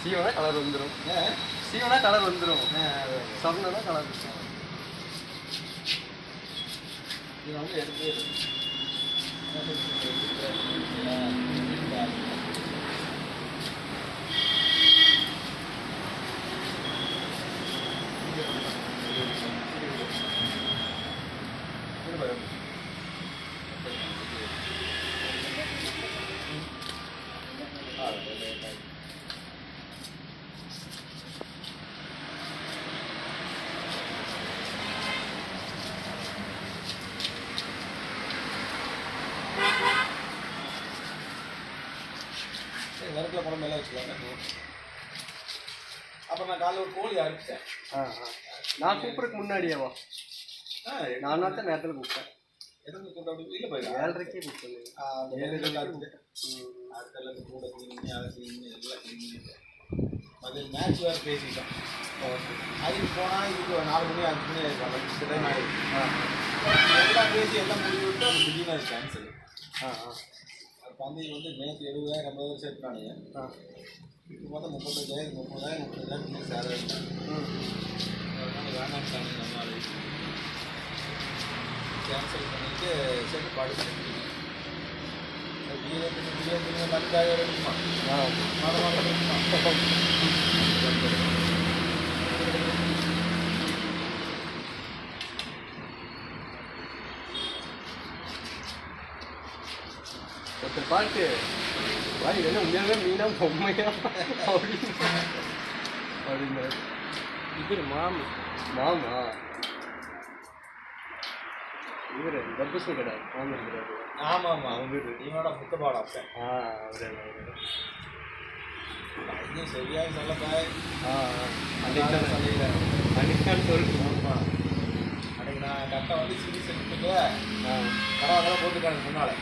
சீவனா colour வந்துடும். சீவனா colour வந்துடும். சொன்னா கலர் இது வந்து எடுத்து நறுக்கில் குழம்பு எல்லாம் வச்சுக்கலாங்க. அப்புறம் நான் காலையில் ஒரு கோழி அரைச்சிட்டேன். நான் கூப்பிட்றதுக்கு முன்னாடியேவா? நான் தான் நேரத்தில் கூப்பிட்டேன். எதுக்கு கூப்பிட்டு அப்படி இல்லை போய் 7:30 கூப்பிட்டேன். அந்த வேலைகள் அடுத்தெல்லாம் கூட கிளீனிங் அதை கிளீனிங் எல்லாம் கிளீனிங் அது மேட்ச் வேறு பேசிட்டோம். அதுக்கு போனால் இதுக்கு 4 மணி 5 மணி ஆகிடுச்சு. டைம் ஆகிடுச்சு. எல்லாம் பேசி எல்லாம் முடிவு விட்டு அது திடீர்னு அது கேன்சல். பந்தயம் வந்து நேற்று 70,000 80,000 சேர்த்துனானுங்க. இப்போ பார்த்தா 35,000 30,000 சேர வேண்டாம். அதனால வேணாம்ட்டாங்க. நம்மளால கேன்சல் பண்ணிட்டு சேர்த்து பாடு பிரியாணி மறுக்காக இருக்குமா மாதமாக இருக்குமா ஒருத்தர் பார்த்து வாய் என்ன உண்மையாகவே மீனா பொம்மையா அப்படின்னு இது மாமா இவர் தர்பூசணி கடை மாமா இருக்கிறாரு. ஆமாம் ஆமாம் அவங்க நீங்களோட முத்தப்பாடம் அப்பேன். அவரு இன்னும் சரியாக சொல்லப்பாய். அன்னைக்கான்னு சொல்லுமா அன்றைக்கி நான் கரெக்டாக வந்து சீரியஸ் எடுத்துட்டு பரவாயில்ல போட்டுக்கானுங்க முன்னால்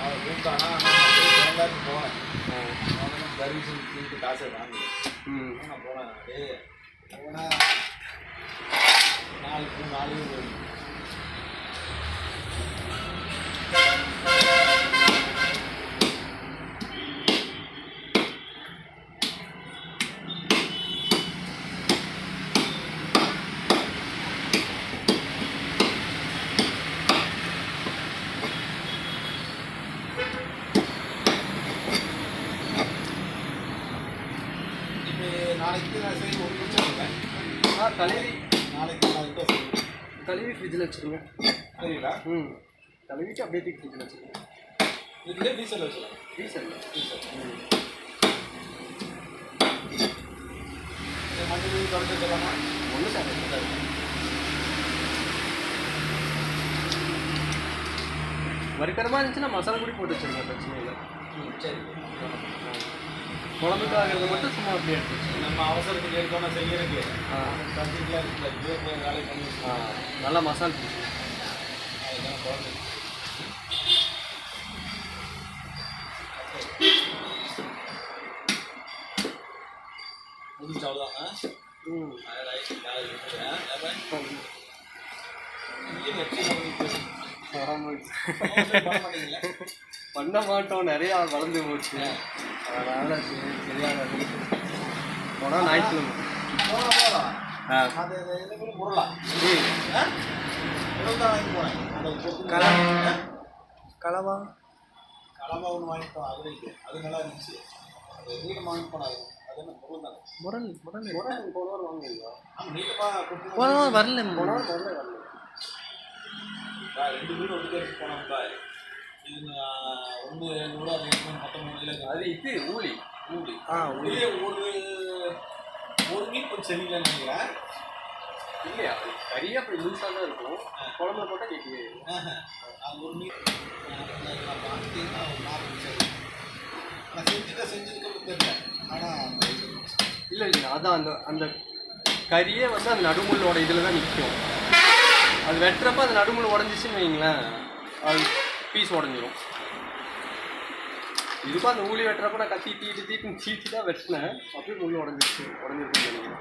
அவன் கூப்பிட்டானா நான் போனேன். அவனும் சர்வீஸும் தீட்டு காசை வாங்குவேன். நான் போனேன். போனால் 4 போயிடும். நாளைக்கு நான் சரி ஒரு பிரச்சனை இல்லை. நாளைக்கு கழுவி ஃப்ரிட்ஜில் வச்சுருங்க. சரிங்களா? கழுவிட்டு அப்படியே தூக்கி ஃப்ரிட்ஜில் வச்சுருங்க. இதுலேயே டீசல் வச்சுக்கலாம். டீசல் மஞ்சள் தொடர்ந்து சொல்லலாமா? ஒன்றும் சாப்பிட்டு வறுக்கிறமா இருந்துச்சுன்னா மசாலா பொடி போட்டு வச்சுருங்க. பிரச்சனை இல்லை. சரி. குழம்புக்காகிறது மட்டும் சும்மா அப்படியே எடுத்து நம்ம அவசரத்துக்கு எடுத்தோன்னா செய்யறதுக்கு கண்டிப்பாக இருக்குது. வேலை பண்ணி நல்லா மசாலா பிடிச்சி அதுதான் குழம்பு. முடிச்சு அவ்வளோதான். பண்ண மாட்டோம். நிறையா வளர்ந்து போச்சு. அதனால் சரியான போனால் ஞாயிற்றுக்கிழமை கலவா ஒன்று வாங்கிட்டோம். அது நல்லா இருந்துச்சு. அது வீடு வாங்கி போனாங்க. அது என்ன பொருள் தானே? முரல் போன வாரம் வாங்குவீங்களா? ஆமாம் நீட்டமாக போன வாரம் வரல. போன வாரம் வரல. 2 வீடு ஒன்று எடுத்து போனோம்ப்பா. இது 1 200 மொத்தம் 3 இல்லை. அது இது ஊழி ஊழி ஒரு மீன் கொஞ்சம் சரியில்லைன்னு நினைக்கிறேன். இல்லையா? கறியாக அப்படி லூஸாக தான் இருக்கும். குழம்புல போட்டால் கேட்குது. அது ஒரு மீன் பார்த்தீங்கன்னா ஒரு 4 சரி. நான் செஞ்சுருக்க தெரியல. ஆனால் இல்லை அதான் அந்த கறியே வந்து அந்த நடுமுள்ளோட இதில் தான் நிற்கும். அது வெட்டுறப்ப அது நடுமுள் உடஞ்சிச்சுன்னு வைங்களேன், அது பீஸ் உடஞ்சிரும். இதுப்போ அந்த ஊழி வெட்டுறப்ப நான் கத்தி தீட்டு தான் வெட்டினேன். அப்படியே முள் உடஞ்சிருக்குன்னு நினைக்கிறேன்.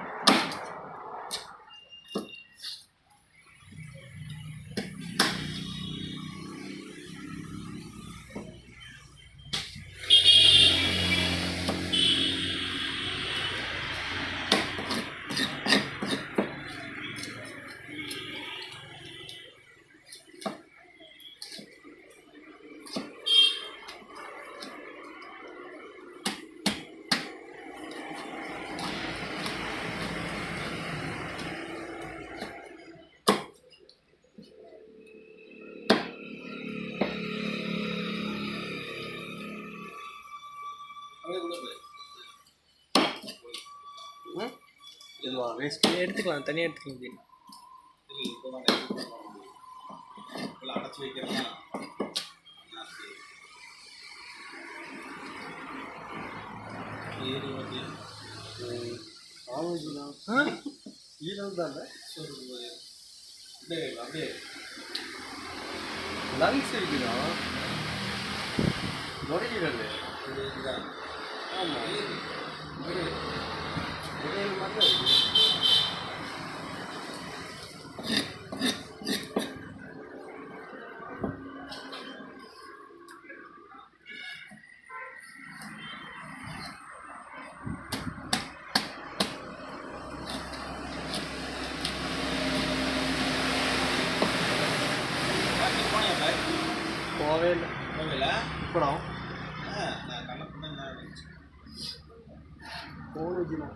இதுவா வேஸ்ட் எடுத்துக்கலாம், தனியாக எடுத்துக்கலாம். அடைச்சி வைக்கிறதா ஈரம் தான் அப்படியே அப்படியே லங்ஸ் இருக்குதா நுரையீரல் இதுதான் ஆமாம் நுரையீரல் மாதிரி தான் இருக்குது. போவே இல்லை இப்படம் நான் கண்ணப்பண்ண போனதுனா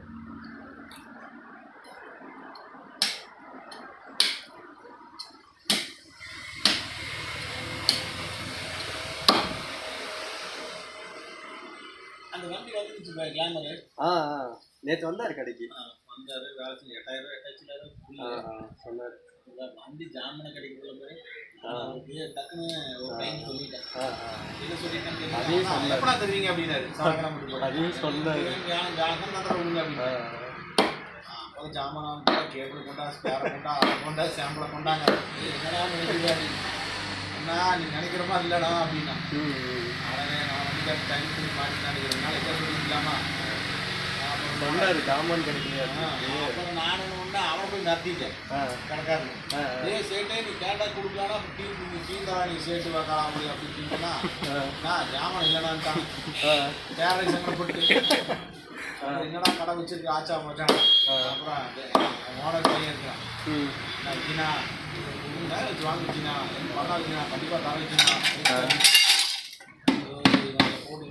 அந்த வண்டி வந்துருச்சு கிளாமரு. நேற்று வந்தார் கடைக்கு. வந்தாரு, வேலை செஞ்சு 8000 ரூபாய் எட்டாச்சு சொன்னார். வண்டி ஜாமனை கிடைக்கிறதுல மாதிரி டக்குன்னு ஒரு டைம் சொல்லிட்டேன். இதை சொல்லிட்டேன். எப்படா தருவீங்க அப்படின்னாரு. அதையும் சொன்னார். வியாழக்கம் தான் விடுங்க அப்படின்னு. அப்போ ஜாமான் கேபிள் கொண்டா, ஸ்பேரை கொண்டா, அதை கொண்டா, சாம்பிளை கொண்டாங்க. என்னடா நினைக்கிறாரு அண்ணா நீ நினைக்கிற மாதிரி இல்லைடா அப்படின்னா. உடனே நான் வந்து டைம் பண்ணி மாட்டி நினைக்கிறேன். நாளைக்கு சொல்லிக்கலாமா சொன்னாரு ஜாமான் கிடைக்கலையா. அப்புறம் நானும் ஒன்று அவனை போய் நடத்திட்டேன் கணக்காரு. சேட்டே நீ கேட்டா கொடுக்கலானா டீ தரா நீ சேட்டு வைக்கலாம் அப்படி அப்படின்னு நான் ஜாமான் இல்லைனான்ட்டான். பேரை சங்கடப்பட்டு என்னடா கடை வச்சிருக்கு ஆச்சா மச்சான். அப்புறம் ஓனர் பையன் இருக்கிறான். நான் வச்சினா வச்சு வாங்க வச்சினா பண்ணா வச்சினா கண்டிப்பாக தர வச்சினா போட்டு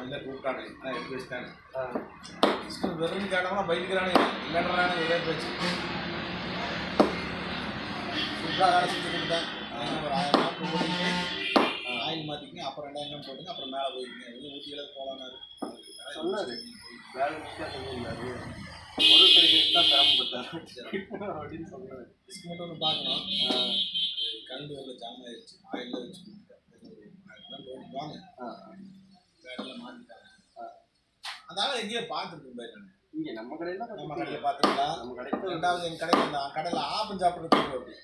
இல்லை கூப்பிட்டானே நான் எடுத்து வச்சுட்டானே. வெறும் கேட்டாங்கன்னா பைட்டுக்கிறானே இல்லைன்றானே ஒரே பேச்சு. சூப்பராக வேலை செஞ்சு கொடுத்தேன். ஒரு 1000 நாள் போட்டுங்க, ஆயில் மாற்றிக்கிங்க, அப்புறம் 2000 போட்டுங்க, அப்புறம் மேலே போய்க்குங்க. எதுவும் ஊட்டியில் போகலான்னாரு. சொன்னார் வேலை முக்கியம் சொல்லியிருந்தாரு. ஒரு கிடைக்கிறது தான் சிரமப்பட்டார் அப்படின்னு சொன்னார். டிஸ்க் மட்டும் ஒன்று பார்க்கணும். கரண்ட் வரல ஜாம் ஆயிடுச்சு. ஆயிலில் வச்சு கொடுத்துட்டேன். வாங்க வேலையில் மாற்றிட்டாங்க. அதனால எங்கேயோ பார்த்துருக்கேன் பாய். நான் இங்கே நம்ம கடையில் நம்ம கடையில் பார்த்துருக்கலாம். நம்ம கடைக்கு ரெண்டாவது எங்கள் கடையில் அந்த கடையில் ஆப்பம் சாப்பிட்றது அப்படி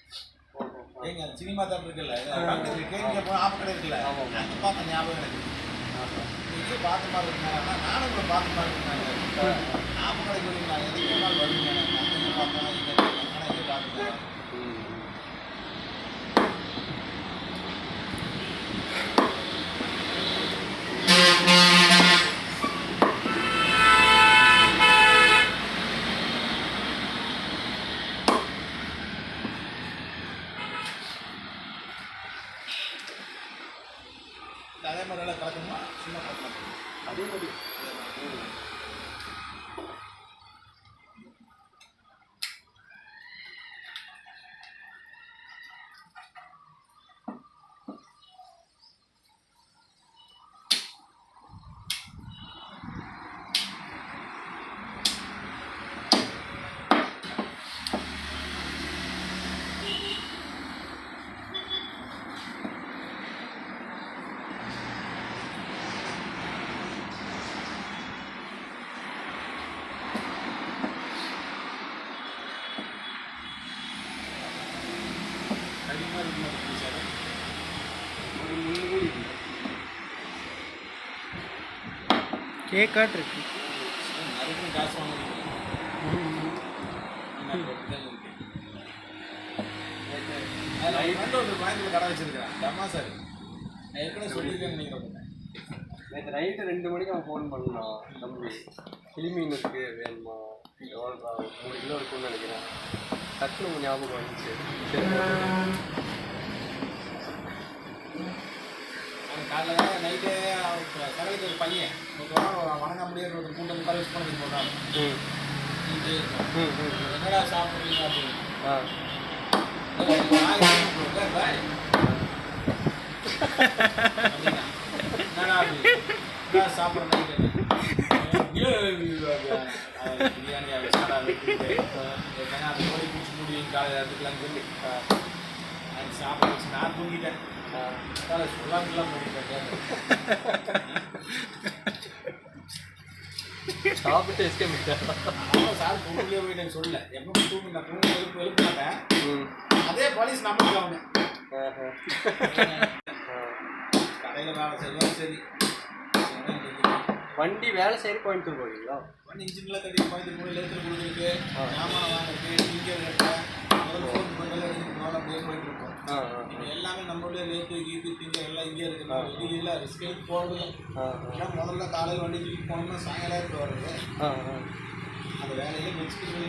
எங்க சினிமா தேட்டர் இருக்குல்ல, கேங்க போனால் ஆப்ப கடை இருக்குல்ல, அங்கே பார்த்த ஞாபகம் எனக்கு. எங்கேயோ பார்த்த மாதிரி இருந்தாங்க. நானும் உங்களை பார்த்த மாதிரி இருந்தாங்க. ஆப்ப கடைக்கு வருவீங்களா, எதுக்கு ஒரு நாள் வருவீங்க. அங்கே பார்த்தா இங்கே எங்கே பார்த்துருக்கேன். அதே மாதிரி எல்லாம் கலக்கணுமா சும்மா கலக்கலாம். அதே மாதிரி கேக்காட்டு இருக்கு. அதுக்கும் காசு வாங்க ஒரு கோயம்புத்தூர் கடை வச்சிருக்கிறேன். தம்மா சார் நான் ஏற்கனவே சொல்லியிருக்கேன் நினைக்கிறேன். நேற்று நைட்டு 2 மணிக்கு அவன் ஃபோன் பண்ணான். தம்பி கிளிமீன் இருக்கு வேணுமா, எவ்வளோ 3 கிலோ இருக்குன்னு நினைக்கிறேன். டக்குனு ஞாபகம் வந்துச்சு. காலைல நைட்டு கடைக்கு ஒரு பையன் வணங்க முடியாது ஒரு கூட்டம் உட்கார வச்சு பண்ணி போட்டாங்க. என்னடா சாப்பிட்றீங்க அப்படின்னு. என்னடா அப்படி சாப்பிட்றேன் பிரியாணி சாடா வச்சுட்டு அந்த கோழி பூச்சி மூடி காலை எடுத்துக்கலாம்னு சொல்லி அது சாப்பிட வச்சு நான் தூங்கிட்டேன். சொல்லாமலாம் பண்ணிட்டேன். சாப்பிட்டு எஸ்கேப் பண்ணிட்டேன். சார் தூங்கிலே போயிட்டேன்னு சொல்லல. எப்போ தூங்கி நான் தூங்கி எழுப்ப மாட்டேன். அதே பாலிஸ் நமக்கு அவங்க கடையில் வேலை செய்வோம். சரி வண்டி வேலை செய்ய கோயம்புத்தூர் போவீங்களா? வண்டி இன்ஜின்லாம் கட்டி கோயம்புத்தூர் கூட லேத்தில் கொடுத்துருக்கு. ஜாமான் வாங்கிருக்கு. டிங்கர் கட்டேன். முதல்ல ஃபோன் பண்ணல எடுத்துக்கணும். அப்படியே போயிட்டு இருக்கோம். இப்போ எல்லாமே நம்மளே லேத்து கீத்து டிங்கர் எல்லாம் இங்கே இருக்குது. வெளியில் ரிஸ்க் எடுத்து போகிறது. ஏன்னா முதல்ல காலையில் வண்டி தூக்கி போனோம்னா சாயங்காலம் வருது. அந்த வேலையில வச்சுக்கிட்டு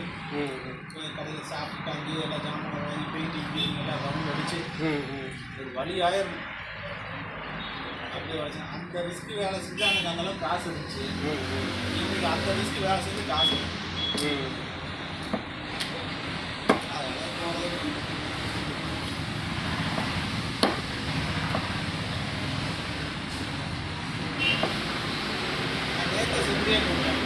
கடையில் சாப்பிட்டு அங்கேயே எல்லாம் ஜாமான் வாங்கி பெயிண்டிங் எல்லாம் ரவுண்ட் அடிச்சு ஒரு வழி ஆயிரும். அப்படியே வச்சேன். அந்த ரிஸ்க் வேலை செஞ்சு எனக்கு அந்தளவுக்கு காசு இருந்துச்சு. இன்னைக்கு அந்த ரிஸ்க் வேலை செஞ்சு காசு அதெல்லாம் போகிறது. நான் நேற்று செஞ்சே போட்டேன்.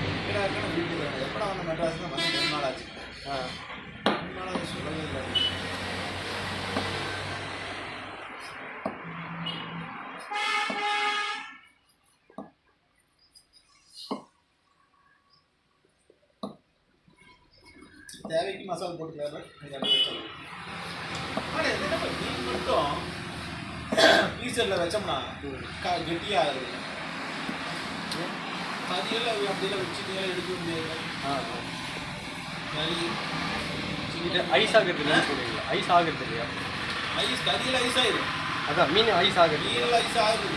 எப்படா இருக்கணும் வீட்டுக்கு வேணும். எப்படா வந்து மெட்ராஸ்லாம் வந்து 3 நாள் ஆச்சு. 3 நாள் ஆச்சு சொல்லவே இல்லை. தேவைக்கு மசாலா போட்டுக்கிறாரு. ஆனால் என்ன மீன் மட்டும் ஃப்ரீசரில் வச்சோம்னா கெட்டியாக இருக்குது. கறியெல்லாம் அப்படியெல்லாம் வச்சுக்கலாம் எடுக்க முடியாது. இது ஐஸ் ஆகிறது இல்லைன்னு சொல்லுவீங்களா? ஐஸ் ஆகிறது இல்லையா? ஐஸ் கறியெல்லாம் ஐஸ் ஆகிடும். அதான் மீன் ஐஸ் ஆகுது. மீனெல்லாம் ஐஸ் ஆகுது.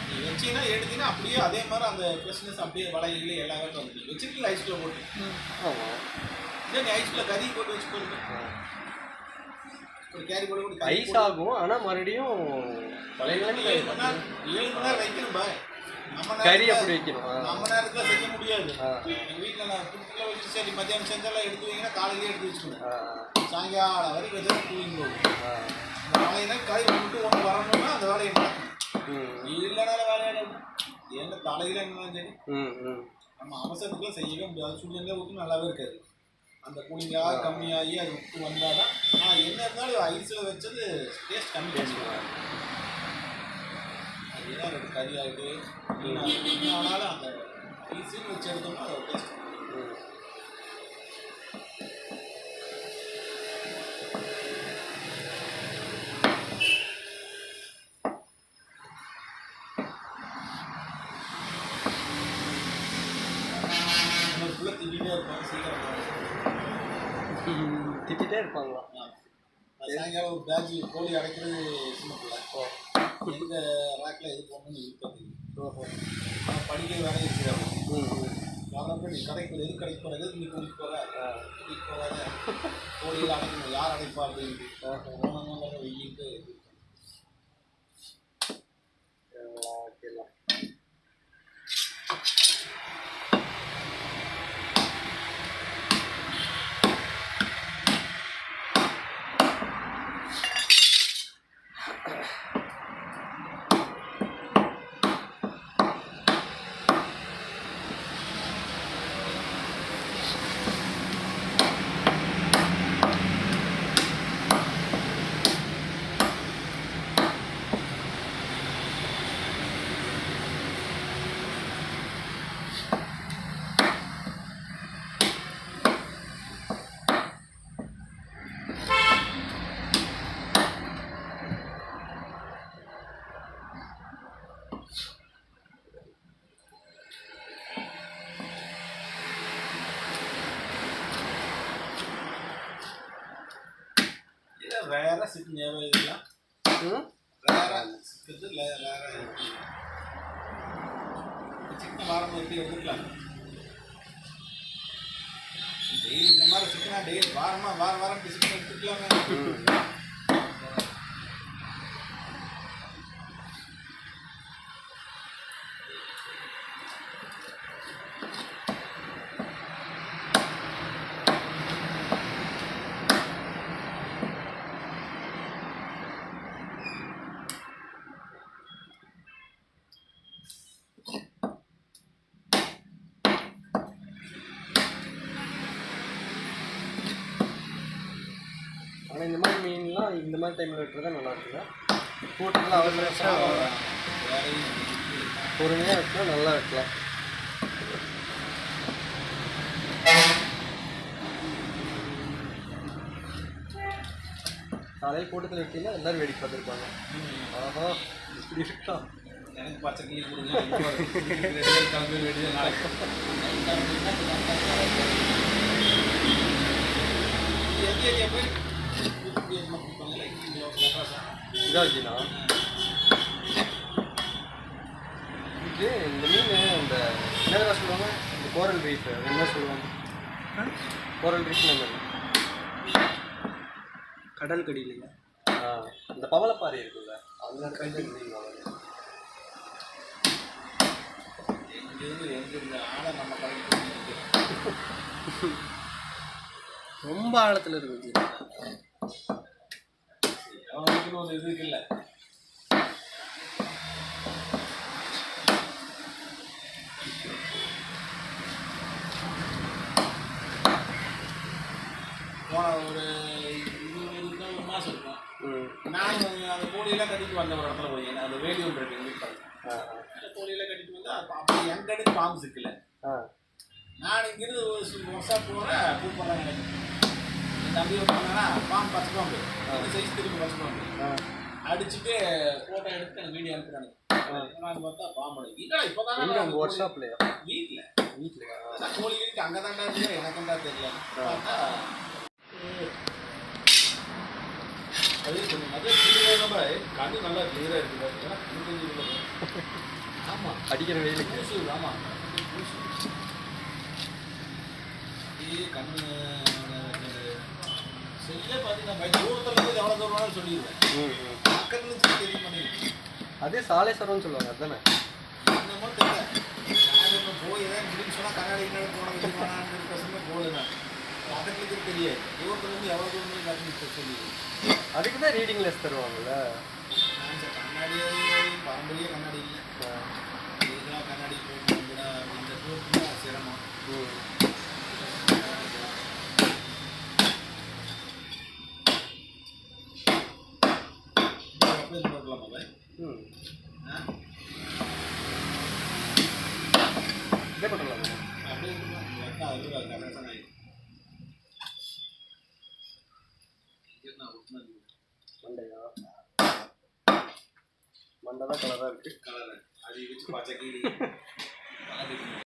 நீ வச்சிங்கன்னா எடுத்தீங்கன்னா அப்படியே அதே மாதிரி அந்த ஃப்ரெஷ்னஸ் அப்படியே வளையிலே எல்லா வேட்டும் வந்துடும். வச்சுருக்கீங்க ஐஸ்குள்ளே போட்டு. இல்லை நீ ஐஸ்குள்ளே கறி போட்டு வச்சு போடுங்க. ஒரு கேரி போட்டு போட்டு ஐஸ் ஆகும். ஆனால் மறுபடியும் 7 மணி நேரம் வைக்கணும் பாய். நம்ம கறி அப்படி வைக்கணும். நம்ம நேரத்தில் செய்ய முடியாது. எங்கள் வீட்டில் நான் ஃபுட்டில் வச்சு சரி மத்தியானம் செஞ்சாலும் எடுத்து வைங்கன்னா காலையிலே எடுத்து வச்சுக்கணும். சாயங்காலம் வரைக்கும் வச்சா கூலிங் போகும். நாளைக்கு கறி மட்டும் ஒன்று வரணும்னா அந்த வேலையை இல்லைனாலும் வேலையாடும். என்ன தலையில் என்னன்னாலும் சரி நம்ம அவசரத்துக்குலாம் செய்யவே முடியாது. சுடுதண்ணில் ஊற்றி நல்லாவே இருக்காது. அந்த கூலிங்காக கம்மியாகி அது உப்பு வந்தால் தான். ஆனால் என்ன இருந்தாலும் ஐஸில் வச்சது டேஸ்ட் கம்மி பண்ணிடுவாங்க. அது ஏன்னா ரெண்டு கறி ஆகிட்டு ஆனாலும் அந்த ஐஸுன்னு வச்சு எடுத்தோம்னா அதோட டேஸ்ட். திட்டிகிட்டே இருப்பாங்களா? சாயங்காலம் ஒரு பேட்ச் கோழி அடைக்கிறது சின்ன பிள்ளை. எங்கள் ரேக்கில் எது போகணும்னு இருப்பது. படிக்கிற வேலை இருக்கிறாங்க. வரப்போ நீ கடைக்கு எது கடைக்கு போகிற எது நீ கூட்டிகிட்டு போகாத கோழியில் அடைக்கணும். யார் அடைப்பா அப்படின்ட்டு போனவங்க வெயிட்டு ரேராக சிக்கன் ஞாபகம் இதெல்லாம் ரேராக சிக்கிறது ரேராக சிக்கன் வாரம் எப்படி எடுத்துக்கலாம். டெய்லி இந்த மாதிரி சிக்கனா டெய்லி வாரம் சிக்கன் எடுத்துக்கலாமே. ஆனால் இந்த மாதிரி மீன்லாம் இந்த மாதிரி டைமில் வெட்டுறது தான் நல்லா இருக்குங்க. கூட்டத்தில் அவசரம் பொறுமையாக வெட்டலாம், நல்லா வெட்டலாம். காலையில் கூட்டத்தில் வெட்டினா எல்லோரும் வேடிக்கை பார்த்துருப்பாங்க. ஆஹா இப்படி இருக்கா, எனக்கு பச்சை கிளி கொடுங்க கிளம்பி வேண்டியது நாளைக்கு. இதாச்சுண்ணா இது இந்த மீன் இந்த என்ன சொல்லுவாங்க, இந்த கோரல் ரீஃப் என்ன சொல்லுவாங்க, கோரல் ரீஃப் நம்ம கடல் கடியிலையா? இந்த பவளப்பாறை இருக்குல்ல அந்த இடத்துல மீன் வாங்க. எங்கிருந்து ஆளை நம்ம கடைக்கு ரொம்ப ஆழத்தில் இருக்குது. அவனுக்குன்னு ஒரு இது இருக்குல்ல. போன ஒரு 20 மாதம் இருக்கும். நான் அந்த கோழியெல்லாம் கட்டிட்டு வந்த ஒரு இடத்துல போய் அந்த வேலி ஒன்று இருக்கு எங்கள் வீட்டில். அந்த கோழியெல்லாம் கட்டிட்டு வந்து அப்போ என் கடைக்கு பாம்பு சிக்கல. நான் இங்கிருந்து வருஷம் போகிறேன் கூப்பிட்றேன். எனக்கு என் தம்பி வந்தாங்கன்னா பாம்பு பச்சை பாம்பு அந்த சைஸ் திரும்பி பச்சை பாம்பு அடிச்சுட்டு ஃபோட்டோ எடுத்து எனக்கு வீடியோ அனுப்புறாங்க. நான் பார்த்தா பாம்பு இல்லை இப்போ தான் ஒர்க் ஷாப்லையா வீட்டில் கோழி இருக்கு அங்கே தாண்டா இருக்கு, எனக்கு தான் தெரியல. பார்த்தா அதே சொன்னீங்க அதே கிளியராக கண்ணு நல்லா கிளியராக இருக்குது பார்த்தீங்கன்னா. ஆமாம் அடிக்கிற வெயிலுக்கு. ஆமாம் கண்ணு சரியாக பார்த்தீங்கன்னா தூரத்தில் இருந்து எவ்வளோ தூரம் சொல்லிடுவேன். பக்கத்துல இருந்து தெரிய பண்ணிடுவேன். அதே சாலேஸ்வரம்னு சொல்லுவாங்க அதுதானே. என்னமோ தெரியல, நான் இப்போ போய் ஏதாவது முடின்னு சொன்னால் கண்ணாடி போனது வேணான்னு பசங்க போடுவேன். பக்கத்துக்கு தெரியாது, தூரத்துலேருந்து எவ்வளோ தூரம் கண்ணு சொல்லிடுவேன். அதுக்கு தான் ரீடிங் லெஸ் தருவாங்கல்ல. கண்ணாடி பாரம்பரிய கண்ணாடி இல்லை, இதெல்லாம் கண்ணாடி போட்டு இந்த தூரத்துல சிரமம். இதே பண்ணலாமா அப்படியே மண்டையா? மண்டை தான் கலராக இருக்குது. கலர் அதை வச்சு பச்சை கீழே